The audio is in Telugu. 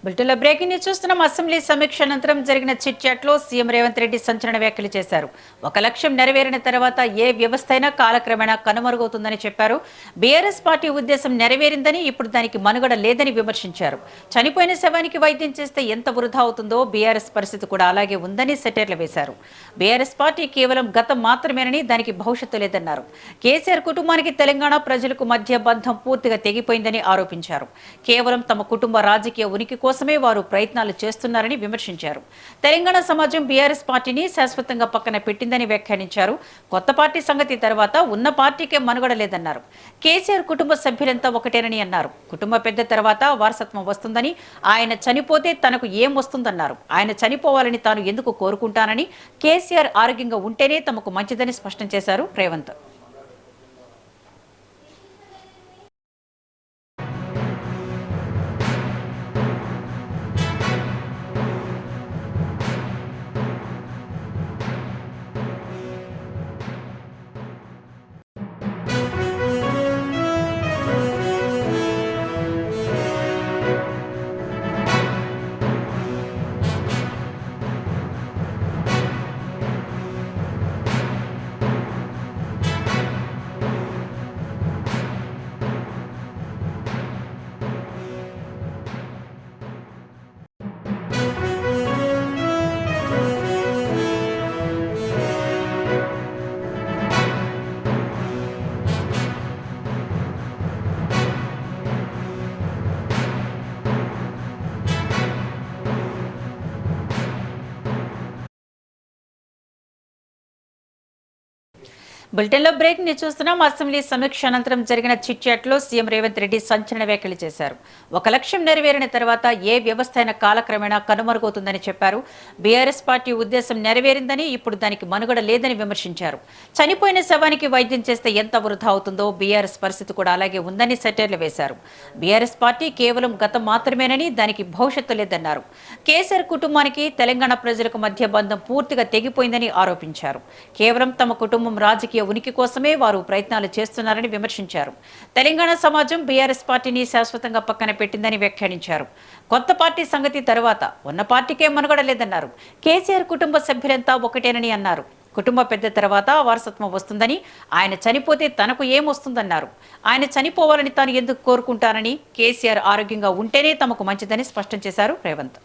బులెటిన్లో బ్రేకింగ్ న్యూస్ చూస్తున్నాం. అసెంబ్లీ సమీక్ష అనంతరం జరిగిన చిట్ చాట్లో సీఎం రేవంత్ రెడ్డి సంచలన వ్యాఖ్యలు చేశారు. 1 లక్ష్యం నెరవేరిన తర్వాత ఏ వ్యవస్థ అయినా కాలక్రమేణా కనుమరుగవుతుందని చెప్పారు. బీఆర్ఎస్ పార్టీ ఉద్దేశం నెరవేరిందని, ఇప్పుడు దానికి మనుగడ లేదని విమర్శించారు. చనిపోయిన శవానికి వైద్యం చేస్తే ఎంత వృధా అవుతుందో బీఆర్ఎస్ పరిస్థితి కూడా అలాగే ఉందని సెటైర్లు వేశారు. బీఆర్ఎస్ పార్టీ కేవలం గతం మాత్రమేనని, దానికి భవిష్యత్తు లేదన్నారు. కేసీఆర్ కుటుంబానికి తెలంగాణ ప్రజలకు మధ్య బంధం పూర్తిగా తెగిపోయిందని ఆరోపించారు. కేవలం తమ కుటుంబ రాజకీయ ఉనికి కోసమే వారు ప్రయత్నాలు చేస్తున్నారని విమర్శించారు. తెలంగాణ సమాజం బీఆర్ఎస్ పార్టీని శాశ్వతంగా పక్కన పెట్టిందని వ్యాఖ్యానించారు. కొత్త పార్టీ సంగతి తర్వాత ఉన్న పార్టీకే మనుగడ లేదన్నారు. కేసీఆర్ కుటుంబ సభ్యులంతా ఒకటేనని అన్నారు. కుటుంబ పెద్ద తర్వాత వారసత్వం వస్తుందని, ఆయన చనిపోతే తనకు ఏం వస్తుందన్నారు. ఆయన చనిపోవాలని తాను ఎందుకు కోరుకుంటానని, కేసీఆర్ ఆరోగ్యంగా ఉంటేనే తమకు మంచిదని స్పష్టం చేశారు రేవంత్. బులెటిన్లో బ్రేక్ ని చూస్తున్నాం. అసెంబ్లీ సమీక్ష అనంతరం జరిగిన చిట్ చాట్లో సీఎం రేవంత్ రెడ్డి సంచలన వ్యాఖ్యలు చేశారు. 1 లక్ష్యం నెరవేరిన తర్వాత ఏ వ్యవస్థ అయినా కాలక్రమేణా కనుమరుగవుతుందని చెప్పారు. బీఆర్ఎస్ పార్టీ ఉద్దేశం నెరవేరిందని, ఇప్పుడు దానికి మనుగడ లేదని విమర్శించారు. చనిపోయిన శవానికి వైద్యం చేస్తే ఎంత వృధా అవుతుందో బీఆర్ఎస్ పరిస్థితి కూడా అలాగే ఉందని సెటైర్లు వేశారు. బీఆర్ఎస్ పార్టీ కేవలం గతం మాత్రమేనని, దానికి భవిష్యత్తు లేదన్నారు. కేసీఆర్ కుటుంబానికి తెలంగాణ ప్రజలకు మధ్య బంధం పూర్తిగా తెగిపోయిందని ఆరోపించారు. కేవలం తమ కుటుంబం రాజకీయ ఉనికి కోసమే వారు ప్రయత్నాలు చేస్తున్నారని విమర్శించారు. తెలంగాణ సమాజం బీఆర్ఎస్ పార్టీని శాశ్వతంగా పక్కన పెట్టిందని వ్యాఖ్యానించారు. కొత్త పార్టీ సంగతి తర్వాత ఉన్న పార్టీకే మనుగడ లేదన్నారు. కేసీఆర్ కుటుంబ సభ్యులంతా ఒకటేనని అన్నారు. కుటుంబ పెద్ద తర్వాత వారసత్వం వస్తుందని, ఆయన చనిపోతే తనకు ఏమొస్తుందన్నారు. ఆయన చనిపోవాలని తాను ఎందుకు కోరుకుంటానని, కేసీఆర్ ఆరోగ్యంగా ఉంటేనే తమకు మంచిదని స్పష్టం చేశారు రేవంత్.